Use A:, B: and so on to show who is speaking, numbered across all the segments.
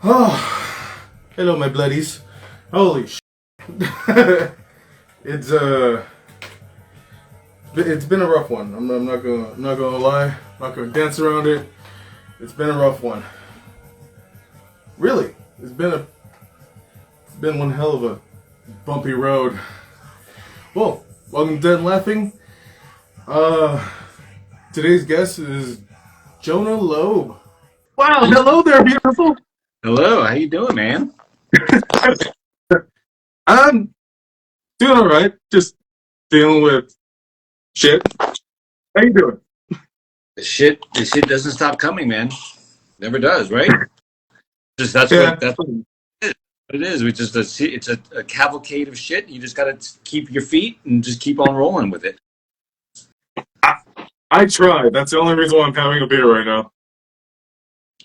A: Oh, hello, my bloodies. Holy sh! it's it's been a rough one. I'm not gonna lie. I'm not gonna dance around it. It's been a rough one. Really, it's been one hell of a bumpy road. Well, welcome to Dead and Laughing. Uh, Today's guest is Jonah Lobe. Wow, hello there, beautiful.
B: Hello, how you doing, man?
A: I'm doing all right. Just dealing with shit. How you doing?
B: The shit doesn't stop coming, man. Never does, right? Just that's
A: Yeah.
B: what it is. It's a cavalcade of shit. You just gotta keep your feet and just keep on rolling with it.
A: I tried. That's the only reason why I'm having a beer right now.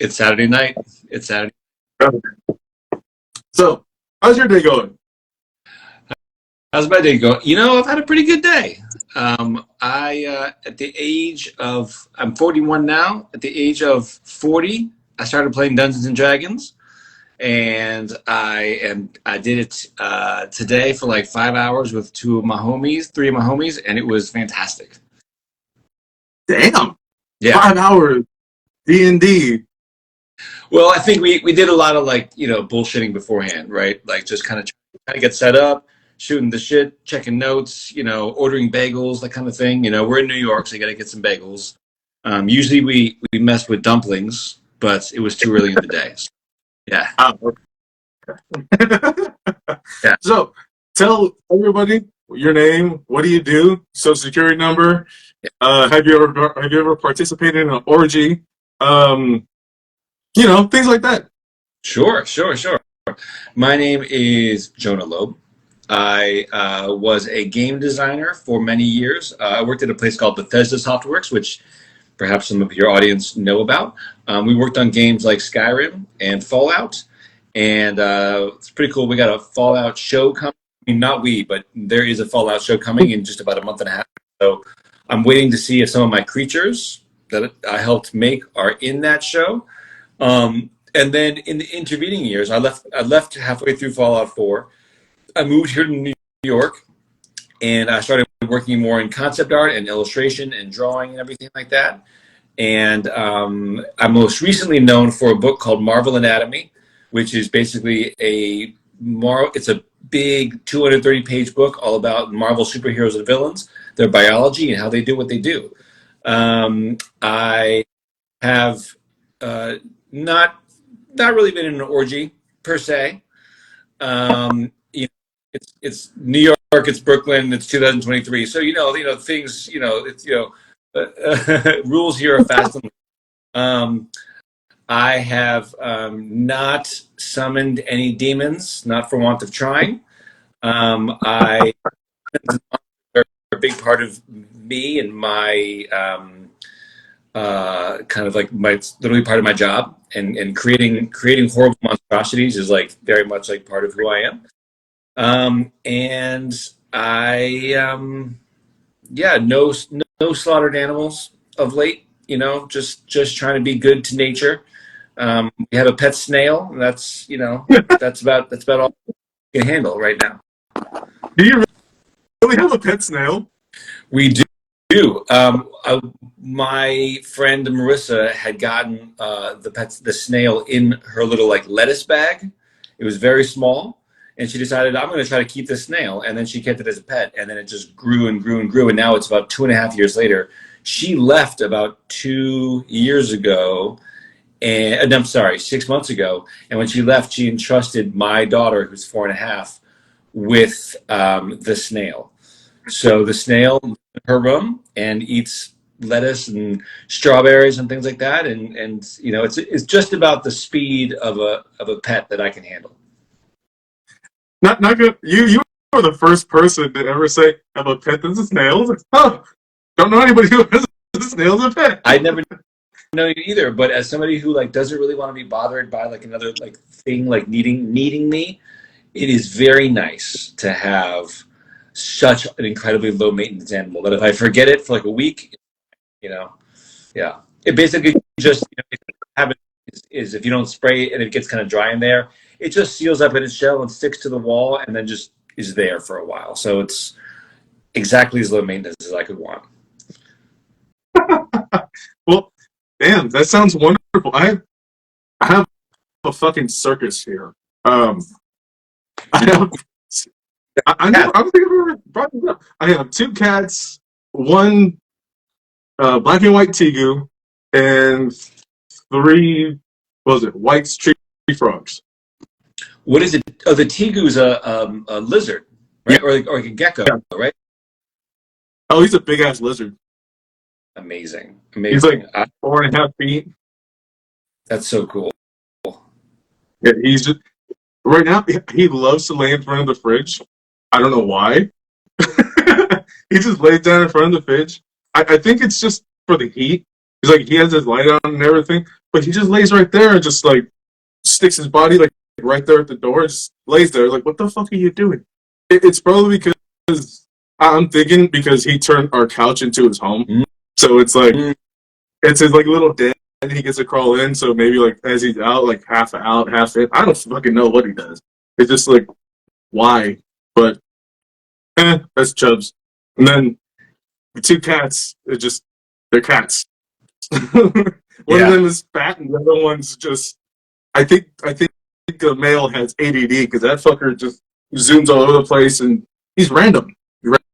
B: It's Saturday night. It's Saturday.
A: So, how's your day going?
B: How's my day going? I've had a pretty good day. At the age of I'm 41 now. At the age of 40, I started playing Dungeons and Dragons. And I did it today for like 5 hours with three of my homies, and it was fantastic.
A: Damn.
B: Yeah.
A: 5 hours D&D.
B: Well, I think we did a lot of bullshitting beforehand, right? Like just kind of trying to get set up, shooting the shit, checking notes, ordering bagels, that kind of thing. We're in New York, so you got to get some bagels. Usually we mess with dumplings, but it was too early in the day. So, yeah.
A: Okay.
B: Yeah.
A: So, tell everybody your name. What do you do? Social security number. Have you ever participated in an orgy? Things like that.
B: Sure. My name is Jonah Lobe. I was a game designer for many years. I worked at a place called Bethesda Softworks, which perhaps some of your audience know about. We worked on games like Skyrim and Fallout, and it's pretty cool. We got a Fallout show coming. I mean, not we, but there is a Fallout show coming in just about a month and a half. So I'm waiting to see if some of my creatures that I helped make are in that show. And then in the intervening years, I left halfway through Fallout 4. I moved here to New York, and I started working more in concept art and illustration and drawing and everything like that. And I'm most recently known for a book called Marvel Anatomy, which is basically it's a big 230-page book all about Marvel superheroes and villains, their biology, and how they do what they do. I have not really been in an orgy per se. It's New York, it's Brooklyn, it's 2023. So things. It's rules here are fast and I have not summoned any demons, not for want of trying. I are a big part of me and my kind of like it's literally part of my job, and creating horrible monstrosities is like very much like part of who I am. And I no slaughtered animals of late. Just trying to be good to nature. We have a pet snail, and that's about all we can handle right now.
A: Do you really have a pet snail?
B: We do. My friend Marissa had gotten the snail in her little like lettuce bag. It was very small, and she decided I'm going to try to keep this snail. And then she kept it as a pet, and then it just grew and grew and grew. And now it's about 2.5 years later. She left about 2 years ago, and I'm sorry, 6 months ago. And when she left, she entrusted my daughter, who's 4.5, with the snail. So the snail lives in her room and eats lettuce and strawberries and things like that, and it's just about the speed of a pet that I can handle.
A: Not good. You were the first person to ever say have a pet that's a snail. Oh, don't know anybody who has a snail as a pet.
B: I never know you either, but as somebody who like doesn't really want to be bothered by like another like thing like needing me, it is very nice to have such an incredibly low maintenance animal that if I forget it for like a week, you know, yeah, it basically just have it is if you don't spray it and it gets kind of dry in there, it just seals up in its shell and sticks to the wall and then just is there for a while. So it's exactly as low maintenance as I could want.
A: Well, damn, that sounds wonderful. I have a fucking circus here. I have. I
B: Yeah.
A: know. I'm thinking of brought it up. I have two cats, one black and white tegu, and three. What was it? White tree frogs.
B: What is it? Oh, the tegu's a lizard,
A: Yeah.
B: right? Or like a gecko,
A: Yeah.
B: right?
A: Oh, he's a big ass lizard.
B: Amazing,
A: He's like
B: amazing.
A: 4.5 feet.
B: That's so cool.
A: Yeah, he's just right now. He loves to lay in front of the fridge. I don't know why. He just lays down in front of the fridge. I think it's just for the heat. He's like he has his light on and everything, but he just lays right there and just like sticks his body like right there at the door. Just lays there like, what the fuck are you doing? It's probably because I'm thinking because he turned our couch into his home,
B: Mm.
A: so it's like it's his like little den. He gets to crawl in, so maybe like as he's out, like half out, half in. I don't fucking know what he does. It's just like why, but that's Chubbs. And then the two cats, they're cats. One of
B: Yeah.
A: them is fat, and the other one's just. I think the male has ADD because that fucker just zooms all over the place and he's random.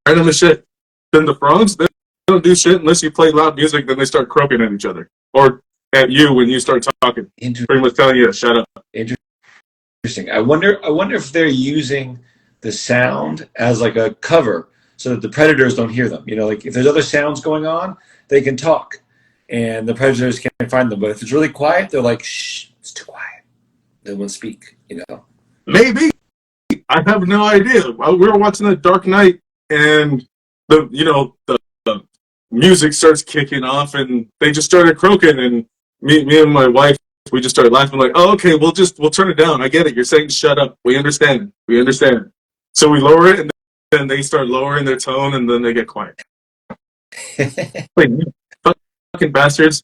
A: Random as shit. Then the frogs, they don't do shit unless you play loud music. Then they start croaking at each other or at you when you start talking, pretty much telling you to shut up.
B: Interesting. I wonder if they're using the sound as like a cover so that the predators don't hear them. You know, like if there's other sounds going on, they can talk, and the predators can't find them. But if it's really quiet, they're like, "Shh, it's too quiet. They won't speak." You know.
A: Maybe I have no idea. We were watching The Dark Knight, and the music starts kicking off, and they just started croaking, and me and my wife, we just started laughing like, "Oh, okay, we'll turn it down. I get it. You're saying shut up. We understand. We understand." So we lower it, and then they start lowering their tone, and then they get quiet. Wait, you fucking bastards!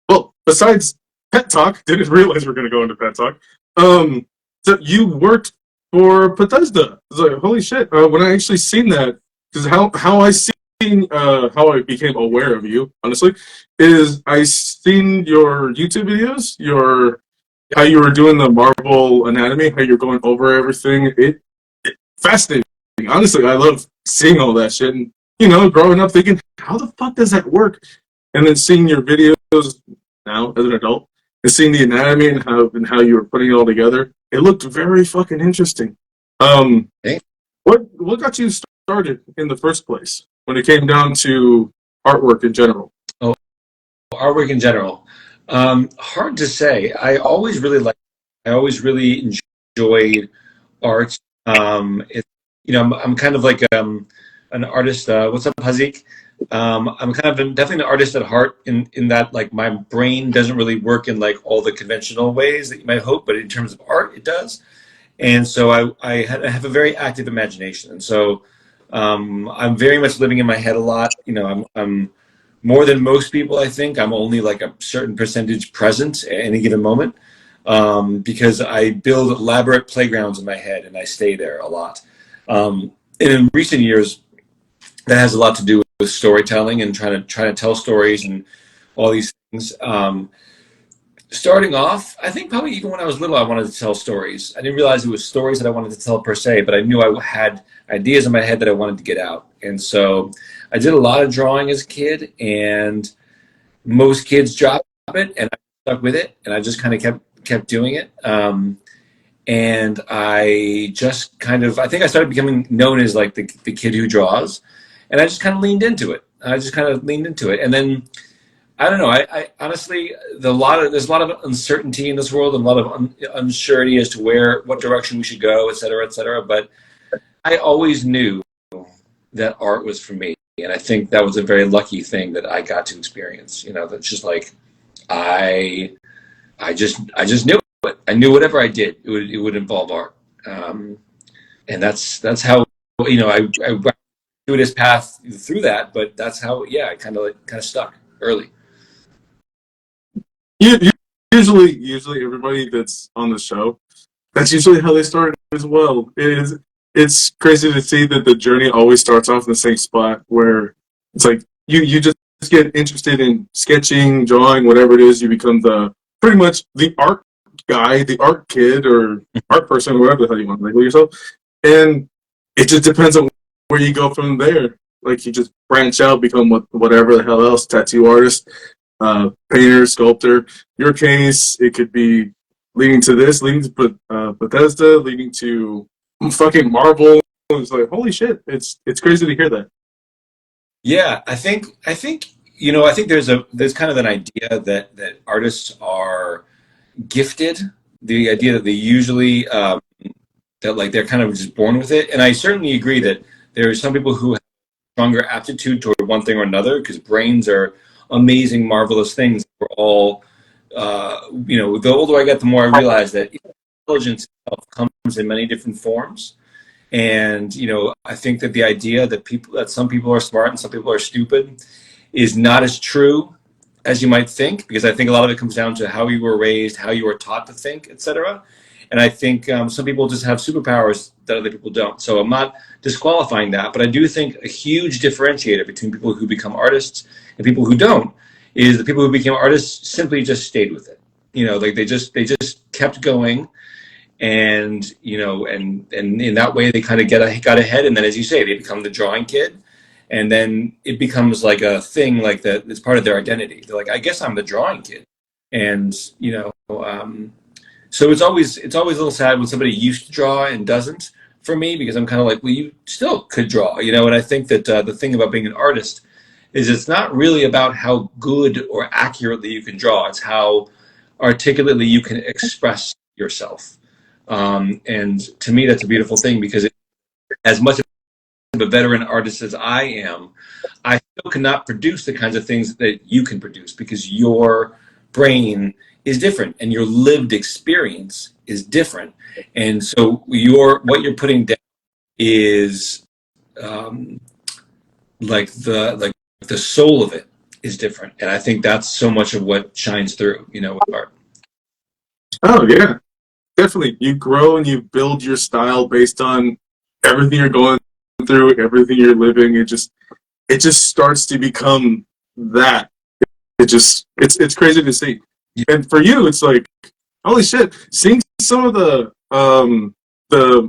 A: Well, besides pet talk, didn't realize we are gonna go into pet talk. So you worked for Bethesda. It's like, holy shit! When I actually seen that, because how I seen how I became aware of you, honestly, is I seen your YouTube videos, your how you were doing the Marvel anatomy, how you're going over everything. It fascinating. Honestly, I love seeing all that shit, and growing up thinking, how the fuck does that work? And then seeing your videos now as an adult, and seeing the anatomy and how you were putting it all together, it looked very fucking interesting. Um,
B: Hey.
A: what got you started in the first place when it came down to artwork in general?
B: Oh, artwork in general. Hard to say. I always really enjoyed art. I'm kind of like an artist. What's up, Hazik? I'm kind of definitely an artist at heart in that like my brain doesn't really work in like all the conventional ways that you might hope, but in terms of art, it does. And so I have a very active imagination, and so I'm very much living in my head a lot. I'm more than most people. I think I'm only like a certain percentage present at any given moment because I build elaborate playgrounds in my head and I stay there a lot. And in recent years, that has a lot to do with storytelling and trying to tell stories and all these things. Starting off, I think probably even when I was little, I wanted to tell stories. I didn't realize it was stories that I wanted to tell per se, but I knew I had ideas in my head that I wanted to get out. And so I did a lot of drawing as a kid, and most kids drop it, and I stuck with it, and I just kind of kept doing it. And I just I think I started becoming known as like the kid who draws, and I just kind of leaned into it. And then I don't know. I honestly, there's a lot of uncertainty in this world, and a lot of unsurety as to what direction we should go, et cetera, et cetera. But I always knew that art was for me, and I think that was a very lucky thing that I got to experience. That's just like I, I just knew it. I knew whatever I did, it would involve art, and that's how I went through this path through that. But that's how, yeah, I kind of stuck early.
A: You usually everybody that's on the show, that's usually how they start as well. It's crazy to see that the journey always starts off in the same spot where it's like you just get interested in sketching, drawing, whatever it is. You become the pretty much the art guy, the art kid, or art person, whatever the hell you want to label yourself. And it just depends on where you go from there. Like you just branch out, become whatever the hell else, tattoo artist, painter, sculptor. Your case, it could be leading to this, leading to Bethesda, leading to fucking Marvel. It's like holy shit! It's crazy to hear that.
B: Yeah, I think I think there's kind of an idea that artists are gifted. The idea that they usually that like they're kind of just born with it, and I certainly agree that there are some people who have stronger aptitude toward one thing or another because brains are amazing, marvelous things. We're all, the older I get, the more I realize that intelligence itself comes in many different forms. And I think that the idea that some people are smart and some people are stupid is not as true as you might think, because I think a lot of it comes down to how you were raised, how you were taught to think, etc. And I think some people just have superpowers that other people don't. So I'm not disqualifying that, but I do think a huge differentiator between people who become artists and people who don't is the people who became artists simply just stayed with it. Like they just kept going, and and in that way they kind of got ahead, and then as you say, they become the drawing kid, and then it becomes like a thing, like that it's part of their identity. They're like, I guess I'm the drawing kid. And so it's always a little sad when somebody used to draw and doesn't, for me, because I'm kind of like, well, you still could draw, and I think that the thing about being an artist is it's not really about how good or accurately you can draw, it's how articulately you can express yourself. And to me, that's a beautiful thing, because as much of a veteran artist as I am, I still cannot produce the kinds of things that you can produce, because your brain is different and your lived experience is different. And so what you're putting down is um, like the soul of it is different. And I think that's so much of what shines through, with art.
A: Oh yeah, definitely. You grow and you build your style based on everything you're going through, everything you're living. It just starts to become that. It's crazy to see. And for you, it's like holy shit. Seeing some of the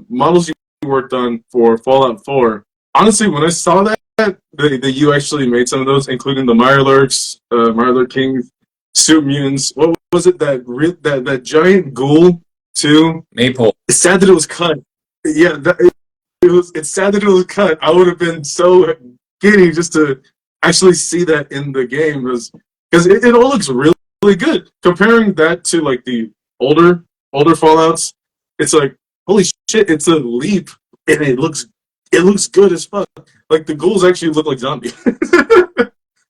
A: models you worked on for Fallout 4. Honestly, when I saw that you actually made some of those, including the Mirelurk Kings, Soup Mutants. What was it that giant ghoul too?
B: Maypole.
A: It's sad that it was cut. Yeah, it's sad that it was cut. I would have been so giddy just to actually see that in the game, because it all looks really, really good. Comparing that to like the older Fallouts, it's like holy shit, it's a leap, and it looks good as fuck. Like the ghouls actually look like zombies.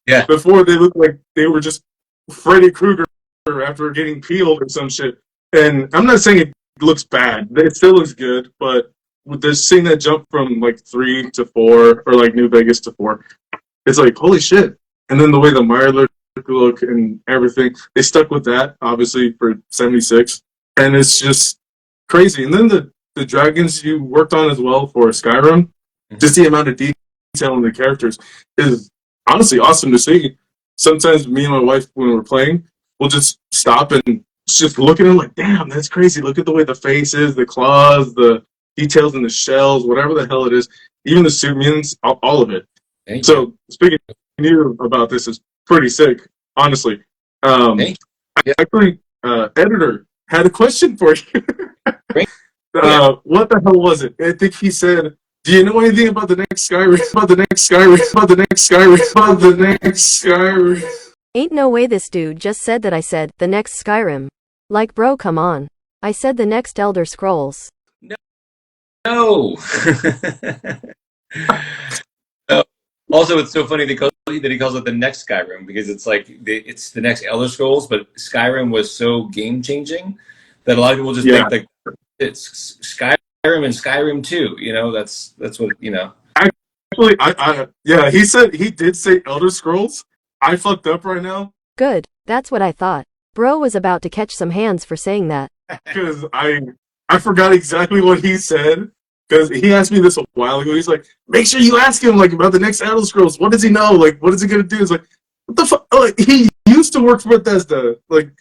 B: Yeah.
A: Before they looked like they were just Freddy Krueger after getting peeled or some shit. And I'm not saying it looks bad. It still looks good, but with this seeing that jump from like 3 to 4, or like New Vegas to 4, it's like holy shit. And then the way the Mirelurk look and everything, they stuck with that obviously for 76, and it's just crazy. And then the dragons you worked on as well for Skyrim, just the amount of detail in the characters is honestly awesome to see. Sometimes me and my wife, when we're playing, we'll just stop and just look at them like, damn, that's crazy. Look at the way the faces, the claws, the details in the shells, whatever the hell it is, even the suit mutants, all of it.
B: Thank you.
A: So speaking to you about this is pretty sick, honestly.
B: Thank you.
A: Actually, editor had a question for you.
B: Great. Yeah.
A: What the hell was it? I think he said, "Do you know anything about the next Skyrim? About the next Skyrim? About the next Skyrim? About the next Skyrim?"
C: Ain't no way this dude just said that I said, the next Skyrim. Like bro, come on. I said the next Elder Scrolls.
B: No. No. Also, it's so funny that he calls it the next Skyrim, because it's like it's the next Elder Scrolls, but Skyrim was so game changing that a lot of people just think like it's Skyrim and Skyrim 2. That's what.
A: Actually, yeah, he did say Elder Scrolls. I fucked up right now.
C: Good, that's what I thought. Bro was about to catch some hands for saying that.
A: Because I forgot exactly what he said. Because he asked me this a while ago. He's like, make sure you ask him like about the next Elder Scrolls. What does he know? Like, what is he gonna do? It's like, what the fuck? Like, he used to work for Bethesda. Like,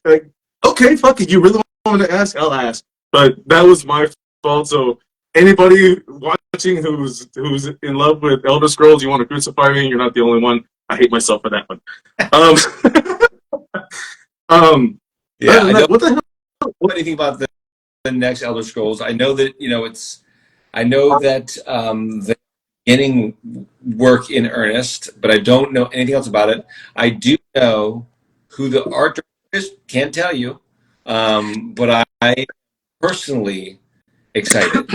A: okay, fuck it. You really want me to ask? I'll ask. But that was my fault. So anybody watching who's in love with Elder Scrolls, you want to crucify me? You're not the only one. I hate myself for that one.
B: Yeah, I don't
A: what the hell?
B: know anything about the next Elder Scrolls. I know that I know that they're beginning work in earnest, but I don't know anything else about it. I do know who the art director is. Can't tell you, but I personally excited.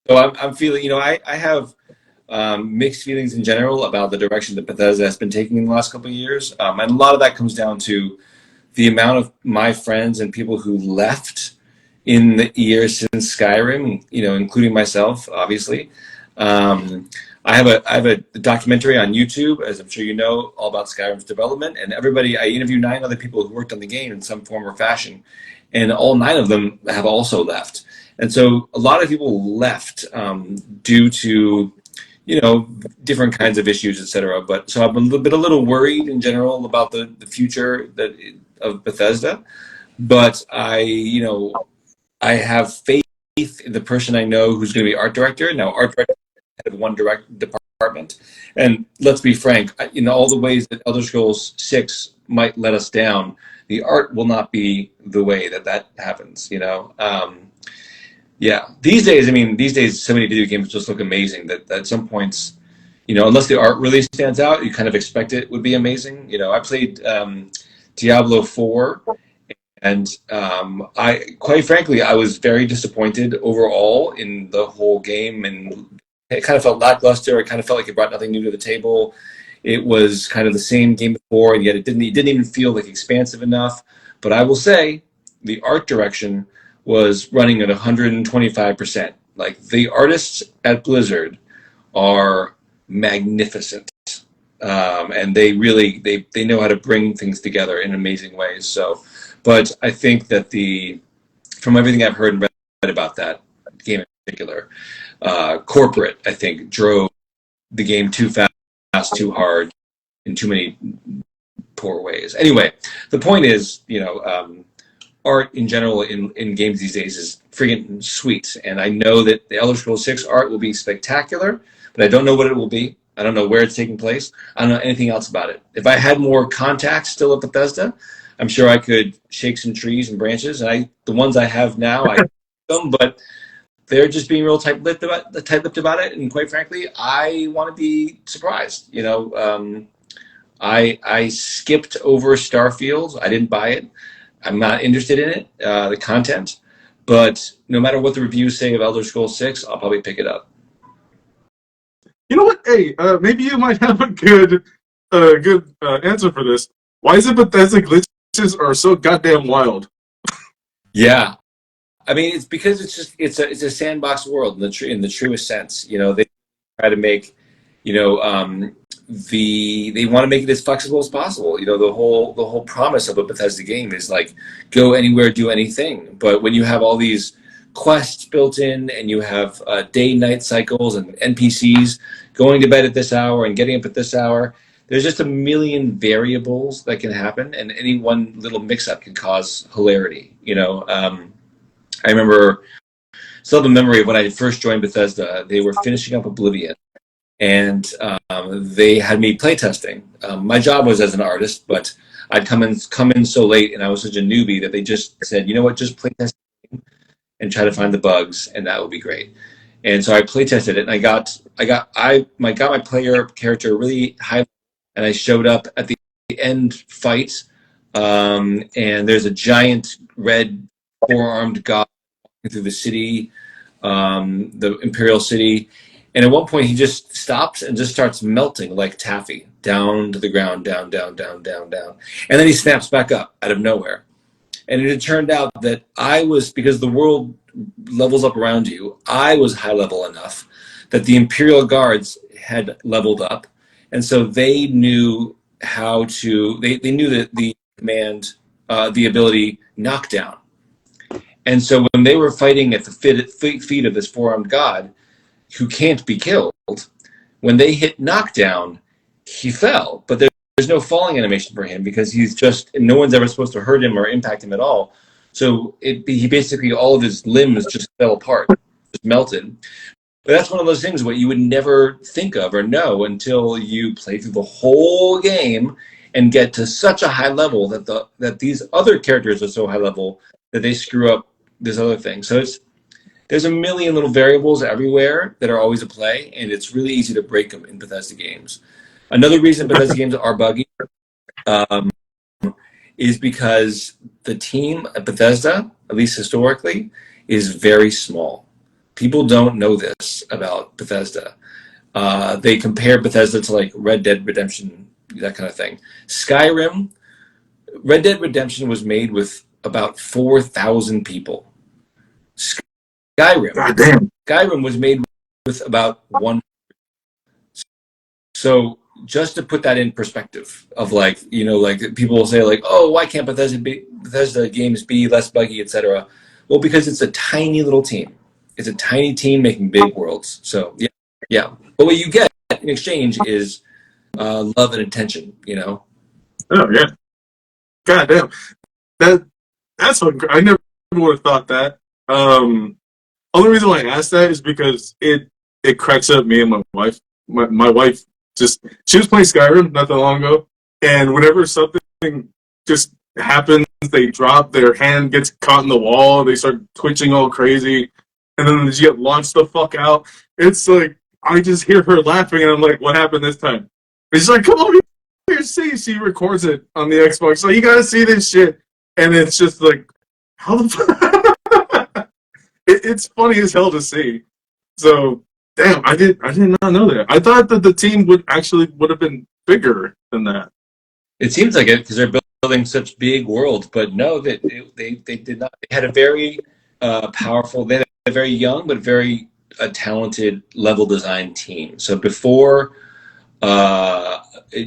B: So I'm feeling. I have mixed feelings in general about the direction that Bethesda has been taking in the last couple of years, and a lot of that comes down to the amount of my friends and people who left in the years since Skyrim, including myself, obviously. I have a documentary on YouTube, as I'm sure you know, all about Skyrim's development. And I interviewed 9 other people who worked on the game in some form or fashion, and all 9 of them have also left. And so a lot of people left due to different kinds of issues, etc. But so I'm a little worried in general about the future of Bethesda. But I have faith in the person I know who's going to be art director. Now, art director is one department, and let's be frank, in all the ways that Elder Scrolls 6 might let us down, the art will not be the way that happens. Yeah, these days, so many video games just look amazing that at some points, unless the art really stands out, you kind of expect it would be amazing. I played Diablo 4, and quite frankly, I was very disappointed overall in the whole game, and it kind of felt lackluster. It kind of felt like it brought nothing new to the table. It was kind of the same game before, and yet it didn't even feel like expansive enough. But I will say, the art direction was running at 125%. Like, the artists at Blizzard are magnificent, and they really they know how to bring things together in amazing ways. So, but I think that from everything I've heard and read about that game in particular, corporate, I think, drove the game too fast, too hard, in too many poor ways. Anyway, the point is, art in general in games these days is friggin' sweet. And I know that the Elder Scrolls 6 art will be spectacular, but I don't know what it will be. I don't know where it's taking place. I don't know anything else about it. If I had more contacts still at Bethesda, I'm sure I could shake some trees and branches. And the ones I have now, I them, but they're just being real tight-lipped about it. And quite frankly, I want to be surprised. I skipped over Starfield. I didn't buy it. I'm not interested in it, the content. But no matter what the reviews say of Elder Scrolls 6, I'll probably pick it up.
A: You know what? Hey, maybe you might have a good answer for this. Why is it Bethesda glitches are so goddamn wild?
B: Yeah, I mean, it's because it's a sandbox world in the truest sense. They try to make, they want to make it as flexible as possible. The whole promise of a Bethesda game is like, go anywhere, do anything. But when you have all these quests built in, and you have day-night cycles and NPCs going to bed at this hour and getting up at this hour, there's just a million variables that can happen, and any one little mix-up can cause hilarity. I remember, still have a memory of when I first joined Bethesda. They were finishing up Oblivion, and they had me playtesting. My job was as an artist, but I'd come in so late, and I was such a newbie that they just said, you know what, just playtest and try to find the bugs, and that will be great. And so I playtested it, and I got my player character really high, and I showed up at the end fight, and there's a giant red 4-armed god through the city, the Imperial City, and at one point he just stops and just starts melting like taffy down to the ground, down, down, down, down, down, and then he snaps back up out of nowhere. And it had turned out that because the world levels up around you, I was high level enough that the Imperial Guards had leveled up, and so they knew how to. They knew that the command the ability knockdown. And so when they were fighting at the feet of this four-armed god who can't be killed, when they hit knockdown, he fell. But there's no falling animation for him because he's just, and no one's ever supposed to hurt him or impact him at all. So he basically, all of his limbs just fell apart, just melted. But that's one of those things what you would never think of or know until you play through the whole game and get to such a high level that these other characters are so high level that they screw up this other thing. So there's a million little variables everywhere that are always at play, and it's really easy to break them in Bethesda games. Another reason Bethesda games are buggy is because the team at Bethesda, at least historically, is very small. People don't know this about Bethesda. They compare Bethesda to like Red Dead Redemption, that kind of thing. Red Dead Redemption was made with about 4,000 people. Skyrim was made with about one. So just to put that in perspective of like, like people will say like, oh, why can't Bethesda games be less buggy, etc. Well, because it's a tiny little team. It's a tiny team making big worlds. So yeah. But what you get in exchange is love and attention,
A: Oh yeah. God damn. That's what I never would have thought that. Only reason why I asked that is because it cracks up me and my wife. My wife she was playing Skyrim not that long ago, and whenever something just happens, they drop, their hand gets caught in the wall, they start twitching all crazy, and then she get launched the fuck out. It's like I just hear her laughing, and I'm like, "What happened this time?" And she's like, "Come over here, see." She records it on the Xbox, so you gotta see this shit, and it's just like, how the fuck? It's funny as hell to see. So, damn, I did not know that. I thought that the team would have been bigger than that.
B: It seems like it because they're building such big worlds, but no, they did not. They had a very powerful. They had a very young but very talented level design team. So before,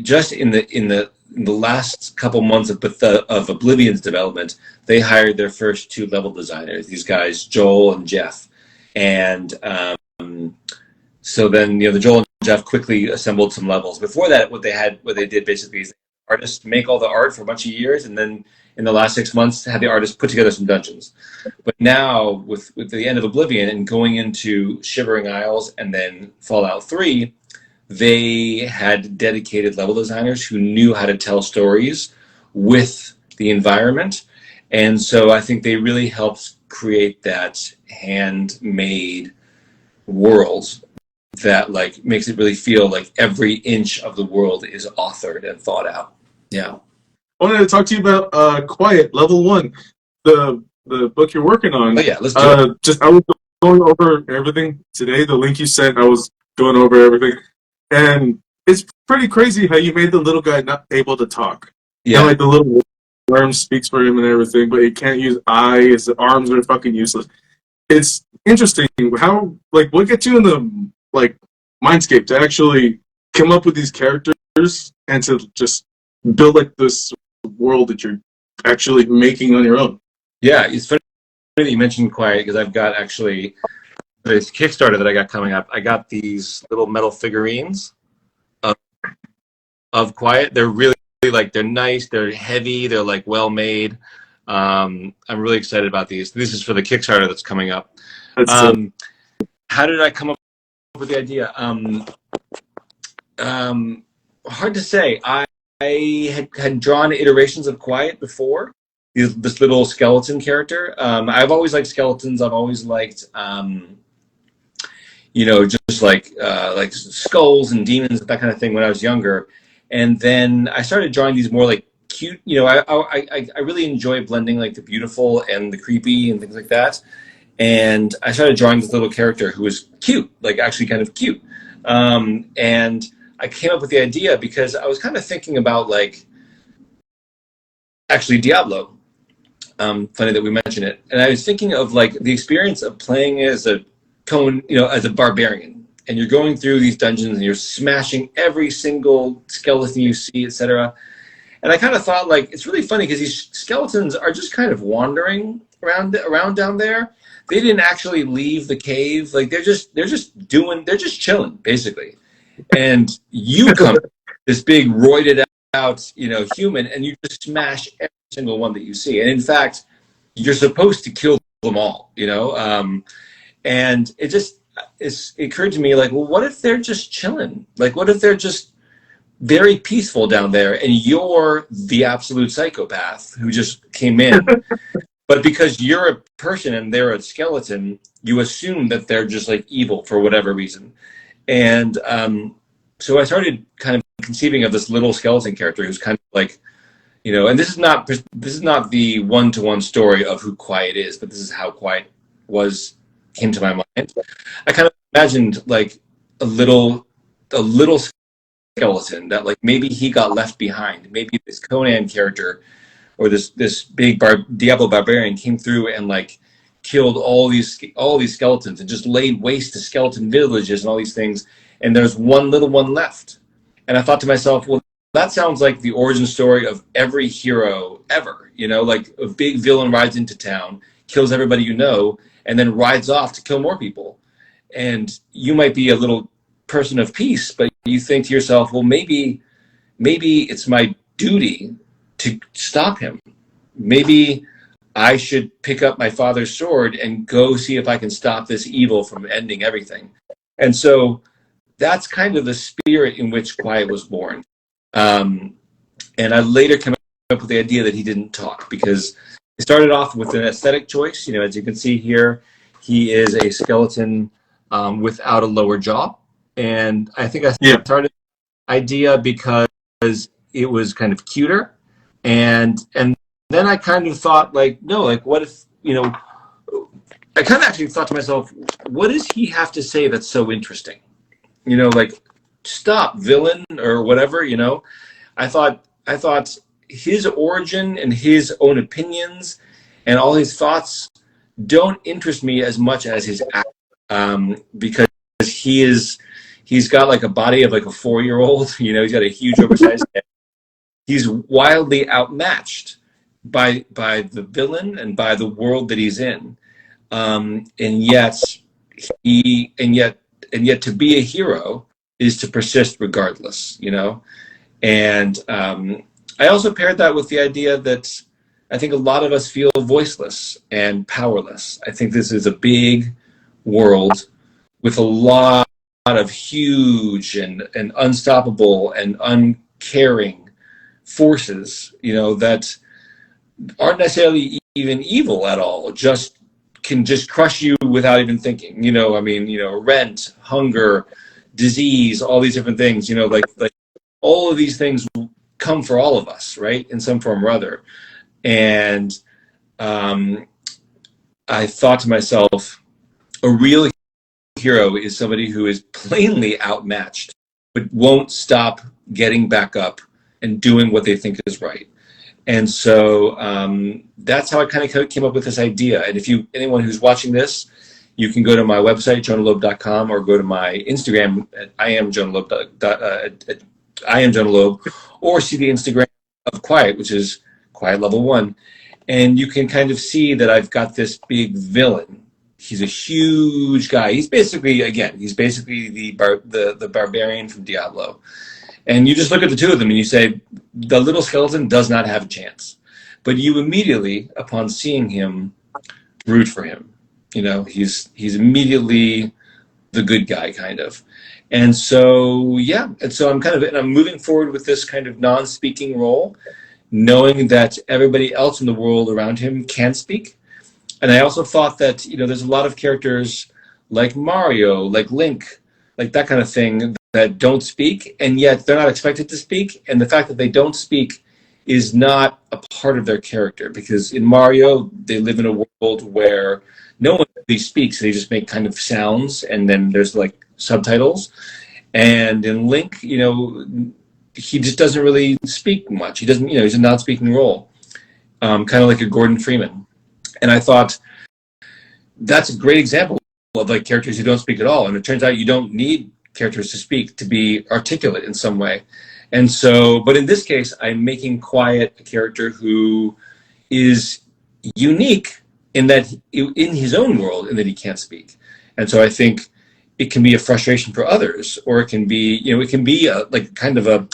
B: just in the last couple months of Oblivion's development, they hired their first two level designers. These guys, Joel and Jeff, and so then the Joel and Jeff quickly assembled some levels. Before that, what they did basically is artists make all the art for a bunch of years, and then in the last 6 months had the artists put together some dungeons. But now with the end of Oblivion and going into Shivering Isles and then Fallout 3, they had dedicated level designers who knew how to tell stories with the environment. And so I think they really helped create that handmade world that like makes it really feel like every inch of the world is authored and thought out. Yeah.
A: I wanted to talk to you about Quiet Level 1, the book you're working on.
B: Oh yeah, let's do it.
A: I was going over everything today. The link you sent, I was going over everything, and it's pretty crazy how you made the little guy not able to talk.
B: Yeah,
A: and, like the little worm speaks for him and everything, but he can't use eyes. The arms are fucking useless. It's interesting how what gets you in the mindscape to actually come up with these characters and to just build like this world that you're actually making on your own.
B: Yeah, it's funny that you mentioned Quiet because I've got actually this Kickstarter that I got coming up. I got these little metal figurines of Quiet. They're really they're nice, they're heavy, they're like well made. I'm really excited about these. This is for the Kickstarter that's coming up. How did I come up with the idea? Hard to say. I had drawn iterations of Quiet before. This little skeleton character. I've always liked skeletons. I've always liked, just like skulls and demons, that kind of thing when I was younger. And then I started drawing these more like cute. I really enjoy blending like the beautiful and the creepy and things like that. And I started drawing this little character who was cute, like actually kind of cute. And I came up with the idea because I was kind of thinking about actually Diablo. Funny that we mentioned it. And I was thinking of the experience of playing as a as a barbarian. And you're going through these dungeons and you're smashing every single skeleton you see, etc. And I kind of thought, like, it's really funny because these skeletons are just kind of wandering around down there. They didn't actually leave the cave. Like, they're just chilling, basically. And you come, this big roided out, human, and you just smash every single one that you see. And in fact, you're supposed to kill them all, and it occurred to me, like, well, what if they're just chilling? Like, what if they're just very peaceful down there, and you're the absolute psychopath who just came in? But because you're a person and they're a skeleton, you assume that they're just like evil for whatever reason. And so I started kind of conceiving of this little skeleton character who's kind of like, and this is not the one-to-one story of who Quiet is, but this is how Quiet came to my mind. I kind of imagined like a little skeleton that, like, maybe he got left behind. Maybe this Conan character or this big Diablo barbarian came through and like killed all these skeletons and just laid waste to skeleton villages and all these things, and there's one little one left. And I thought to myself, well, that sounds like the origin story of every hero ever. Like a big villain rides into town, kills everybody and then rides off to kill more people. And you might be a little person of peace, but you think to yourself, well, maybe it's my duty to stop him. Maybe I should pick up my father's sword and go see if I can stop this evil from ending everything. And so that's kind of the spirit in which Quiet was born. And I later came up with the idea that he didn't talk, because it started off with an aesthetic choice. As you can see here, he is a skeleton without a lower jaw. And I think I started the idea because it was kind of cuter. And then I kind of thought, like, no, like, what if, I kind of actually thought to myself, what does he have to say that's so interesting? Like, stop, villain, or whatever, I thought his origin and his own opinions and all his thoughts don't interest me as much as his act, because he's got like a body of like a 4-year-old, he's got a huge oversized head. He's wildly outmatched by the villain and by the world that he's in, and yet to be a hero is to persist regardless, And I also paired that with the idea that I think a lot of us feel voiceless and powerless. I think this is a big world with a lot of huge and unstoppable and uncaring forces, that aren't necessarily even evil at all, just can just crush you without even thinking. Rent, hunger, disease, all these different things, like all of these things come for all of us, right, in some form or other. And I thought to myself, a real hero is somebody who is plainly outmatched, but won't stop getting back up and doing what they think is right. And so that's how I kind of came up with this idea. And if anyone who's watching this, you can go to my website, johnalobe.com, or go to my Instagram at I am Jonah Lobe, or see the Instagram of Quiet, which is Quiet Level 1. And you can kind of see that I've got this big villain. He's a huge guy. He's basically the barbarian from Diablo. And you just look at the two of them and you say, the little skeleton does not have a chance. But you immediately, upon seeing him, root for him. He's immediately the good guy, kind of. And so, I'm moving forward with this kind of non-speaking role, knowing that everybody else in the world around him can speak. And I also thought that, there's a lot of characters like Mario, like Link, like that kind of thing, that don't speak, and yet they're not expected to speak. And the fact that they don't speak is not a part of their character, because in Mario, they live in a world where no one really speaks. They just make kind of sounds, and then there's like subtitles. And in Link, he just doesn't really speak much. He doesn't, he's a non-speaking role, kind of like a Gordon Freeman. And I thought that's a great example of like characters who don't speak at all. And it turns out you don't need characters to speak to be articulate in some way. And so, but in this case, I'm making Quiet a character who is unique in that in his own world, in that he can't speak. And so I think it can be a frustration for others, or it can be, it can be like kind of a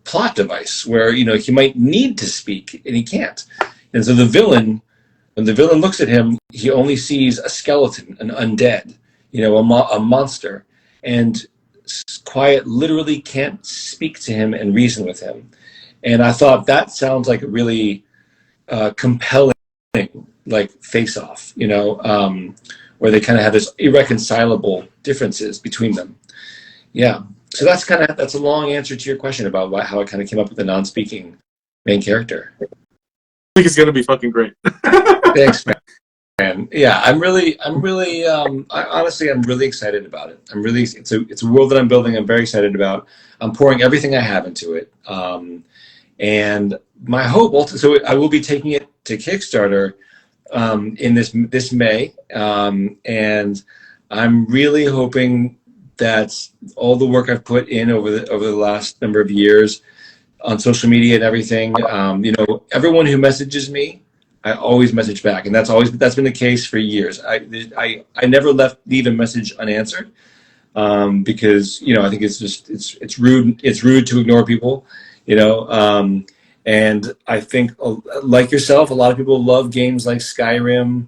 B: plot device where, he might need to speak and he can't. And so when the villain looks at him, he only sees a skeleton, an undead, a monster. And Quiet literally can't speak to him and reason with him. And I thought that sounds like a really compelling, like, face-off, where they kind of have this irreconcilable differences between them. Yeah. So that's a long answer to your question about how I kind of came up with the non-speaking main character.
A: I think it's gonna be fucking great.
B: Thanks, man. Yeah, I'm really, honestly, I'm really excited about it. It's a world that I'm building. I'm very excited about. I'm pouring everything I have into it. And my hope, so I will be taking it to Kickstarter in this May, and I'm really hoping that all the work I've put in over the last number of years on social media and everything, everyone who messages me, I always message back, and that's been the case for years. I never leave a message unanswered, because I think it's rude to ignore people, and I think, like yourself, a lot of people love games like Skyrim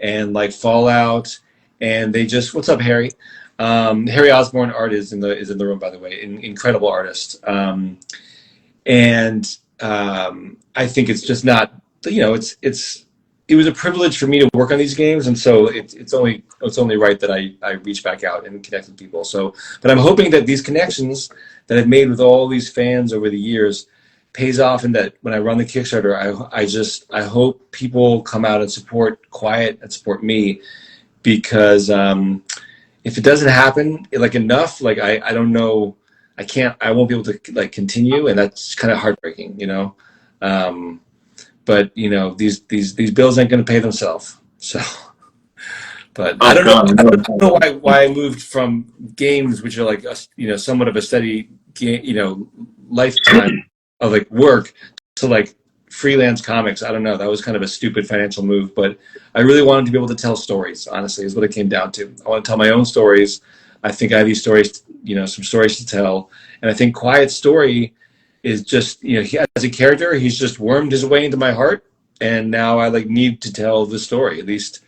B: and like Fallout, and they just, what's up, Harry? Harry Osborne art is in the room, by the way, incredible artist. And I think it's just not, it was a privilege for me to work on these games, and so it's only right that I reach back out and connect with people. So, but I'm hoping that these connections that I've made with all these fans over the years pays off, and that when I run the Kickstarter, I hope people come out and support Quiet and support me, because if it doesn't happen enough, I don't know, I won't be able to continue, and that's kind of heartbreaking, but these bills ain't going to pay themselves. So, but I don't know why I moved from games, which are like somewhat of a steady lifetime of work, to freelance comics. I don't know. That was kind of a stupid financial move, but I really wanted to be able to tell stories. Honestly, is what it came down to. I want to tell my own stories. I think I have these stories, some stories to tell, and I think Quiet's story is just, he, as a character, he's just wormed his way into my heart, and now I need to tell the story, at least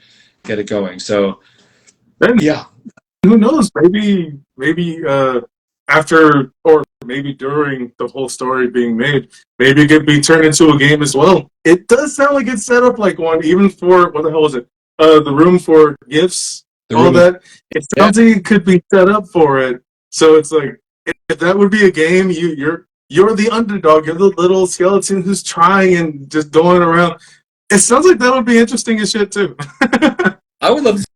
B: get it going. So, yeah.
A: Who knows? Maybe after, or maybe during the whole story being made, maybe it could be turned into a game as well. It does sound like it's set up like one, even for, what the hell is it? The room for gifts, all that. It sounds like it could be set up for it. So it's like, if that would be a game, you're the underdog. You're the little skeleton who's trying and just going around. It sounds like that would be interesting as shit too.
B: I would love to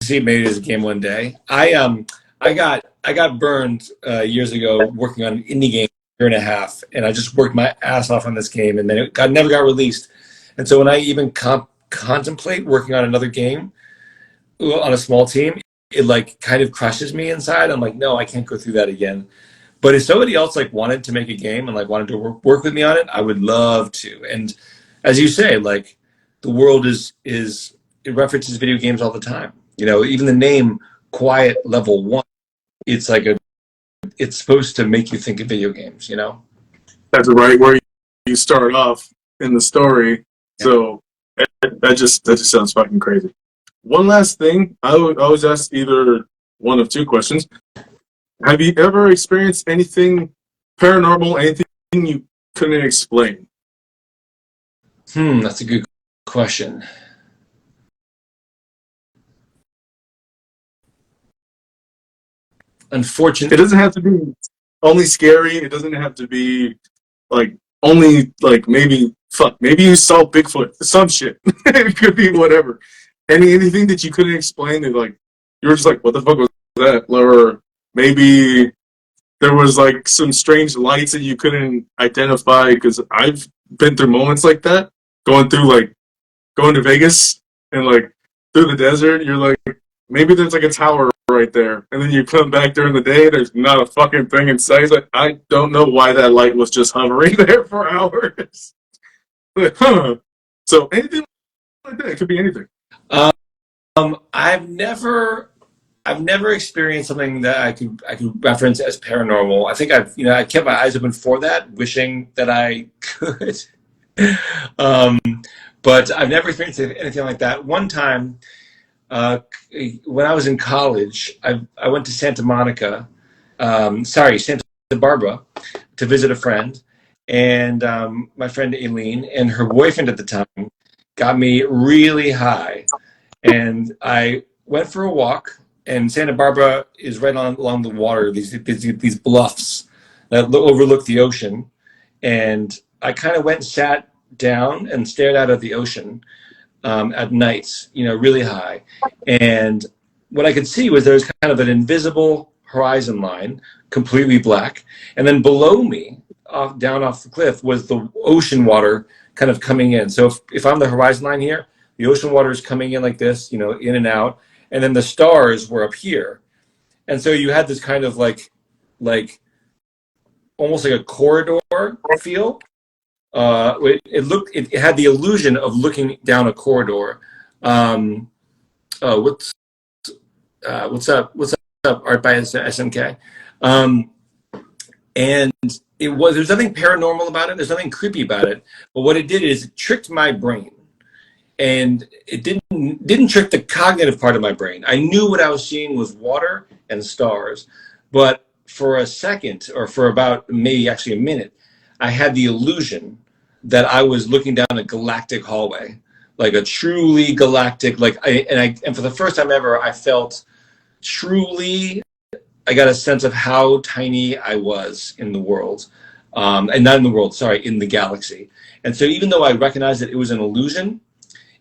B: see it made as a game one day. I got burned years ago working on an indie game, a year and a half, and I just worked my ass off on this game, and then it never got released. And so when I even contemplate working on another game on a small team, it kind of crushes me inside. I'm like, no, I can't go through that again. But if somebody else wanted to make a game and wanted to work with me on it, I would love to. And as you say, the world it references video games all the time. Even the name Quiet Level 1, it's it's supposed to make you think of video games.
A: That's right where you start off in the story. Yeah. So that just sounds fucking crazy. One last thing, I always ask either one of two questions. Have you ever experienced anything paranormal, anything you couldn't explain?
B: That's a good question. Unfortunately,
A: it doesn't have to be only scary. It doesn't have to be only maybe you saw Bigfoot, some shit. It could be whatever. Anything that you couldn't explain, that you were just what the fuck was that? Or maybe there was some strange lights that you couldn't identify, because I've been through moments like that, going to Vegas and through the desert. You're maybe there's like a tower right there, and then you come back during the day, there's not a fucking thing in sight. Like, I don't know why that light was just hovering there for hours. But, huh. So anything like that, it could be anything.
B: I've never experienced something that I could reference as paranormal. I think I kept my eyes open for that, wishing that I could. um, but I've never experienced anything like that. One time, uh, when I was in college, I went to Santa Barbara, to visit a friend, and my friend Aileen and her boyfriend at the time got me really high, and I went for a walk. And Santa Barbara is right along the water. These bluffs that overlook the ocean, and I kind of went and sat down and stared out at the ocean at night, really high. And what I could see was there was kind of an invisible horizon line, completely black. And then below me, down off the cliff, was the ocean water kind of coming in. So if I'm the horizon line here, the ocean water is coming in like this, in and out. And then the stars were up here. And so you had this kind of like almost like a corridor feel. It had the illusion of looking down a corridor. Oh, what's up? What's up, Art by SMK? And there's nothing paranormal about it. There's nothing creepy about it. But what it did is it tricked my brain, and it didn't trick the cognitive part of my brain. I knew what I was seeing was water and stars, but for a second, or for about maybe actually a minute, I had the illusion that I was looking down a galactic hallway, like a truly galactic, and for the first time ever, I felt truly, I got a sense of how tiny I was in the world, and not in the world, sorry, in the galaxy. And so even though I recognized that it was an illusion,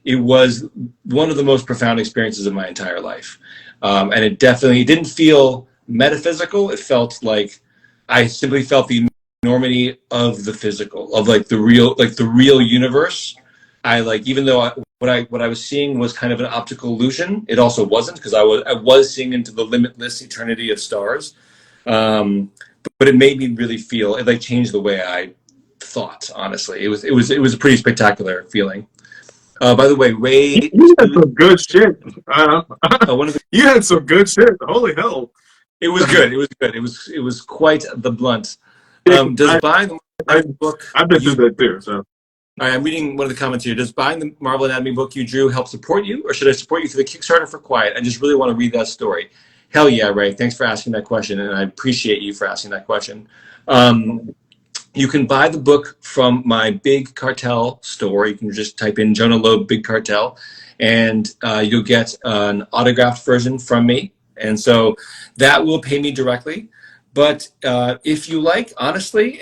B: it was one of the most profound experiences of my entire life. And it definitely didn't feel metaphysical. It felt like I simply felt the enormity of the physical, of the real universe. Even though what I was seeing was kind of an optical illusion, it also wasn't, because I was seeing into the limitless eternity of stars. But it made me really feel it, changed the way I thought. Honestly, it was a pretty spectacular feeling. By the way, Ray,
A: You had some good shit.
B: one of the,
A: You had some good shit. Holy hell!
B: it was good. It was good. It was quite the blunt. Does buying the book
A: I've been through that too. So.
B: All right, I'm reading one of the comments here. Does buying the Marvel Anatomy book you drew help support you, or should I support you through the Kickstarter for Quiet? I just really want to read that story. Hell yeah, Ray. Thanks for asking that question, and I appreciate you for asking that question. You can buy the book from my Big Cartel store. You can just type in Jonah Lobe Big Cartel, and you'll get an autographed version from me. And so that will pay me directly. But if you like, honestly,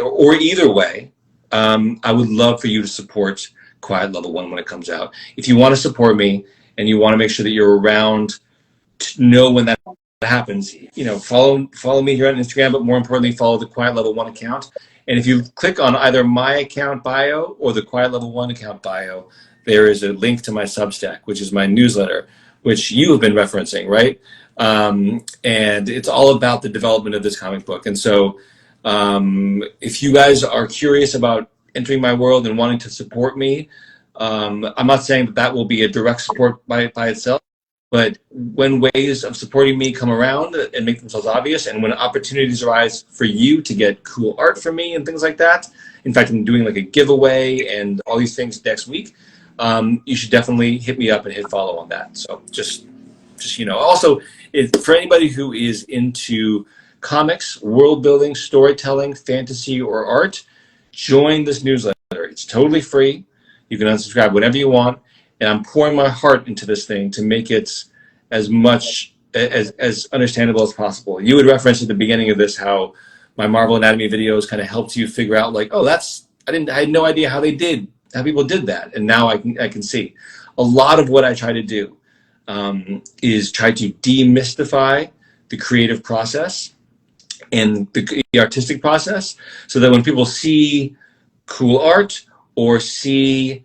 B: or either way, I would love for you to support Quiet Level 1 when it comes out. If you want to support me and you want to make sure that you're around to know when that happens, follow me here on Instagram, but more importantly, follow the Quiet Level 1 account. And if you click on either my account bio or the Quiet Level 1 account bio, there is a link to my Substack, which is my newsletter, which you have been referencing, right? And it's all about the development of this comic book. And so if you guys are curious about entering my world and wanting to support me, I'm not saying that will be a direct support by itself, but when ways of supporting me come around and make themselves obvious, and when opportunities arise for you to get cool art from me and things like that, in fact, I'm doing a giveaway and all these things next week, you should definitely hit me up and hit follow on that. So just also, for anybody who is into comics, world building, storytelling, fantasy, or art, join this newsletter. It's totally free. You can unsubscribe whenever you want. And I'm pouring my heart into this thing to make it as much as understandable as possible. You had referenced at the beginning of this how my Marvel Anatomy videos kind of helped you figure out I had no idea how people did that. And now I can see. A lot of what I try to do is try to demystify the creative process and the artistic process, so that when people see cool art or see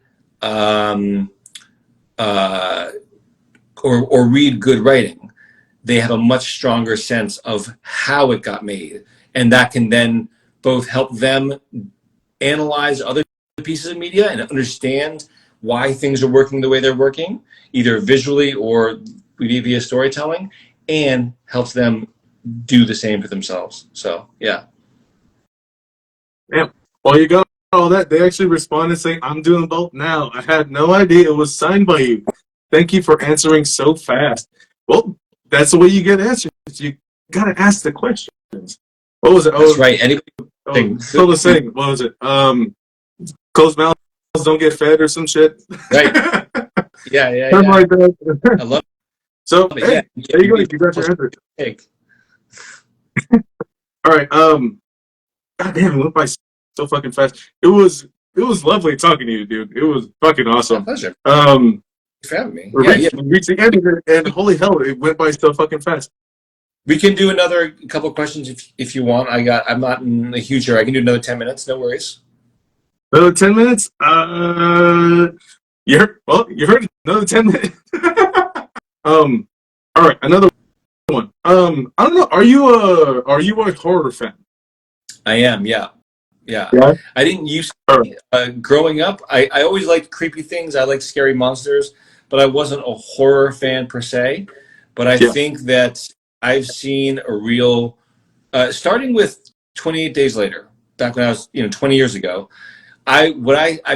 B: or read good writing, they have a much stronger sense of how it got made, and that can then both help them analyze other pieces of media and understand why things are working the way they're working, either visually or via storytelling, and helps them do the same for themselves. So yeah.
A: Yeah. Well, you got all that. They actually responded saying, "I'm doing both now. I had no idea it was signed by you. Thank you for answering so fast." Well, that's the way you get answers. You gotta ask the questions. What was it?
B: That's right. Anybody
A: Still the same. What was it? Closed mouths don't get fed or some shit.
B: Right. Yeah.
A: Something like that.
B: I love
A: So,
B: it.
A: hey, there you go. You got your answer. All right. God damn, it went by so fucking fast. It was lovely talking to you, dude. It was fucking awesome.
B: My pleasure. Thanks for having me.
A: Reached the end of it, and holy hell, it went by so fucking fast.
B: We can do another couple of questions if you want. I'm not in a huge hurry. I can do another 10 minutes. No worries.
A: Another 10 minutes? You heard another 10 minutes. All right, another one. I don't know. Are you a horror fan?
B: I am. Yeah.
A: Yeah.
B: I didn't used to, growing up. I always liked creepy things. I liked scary monsters, but I wasn't a horror fan per se. But I think that I've seen a real, starting with 28 Days Later, back when I was 20 years ago. I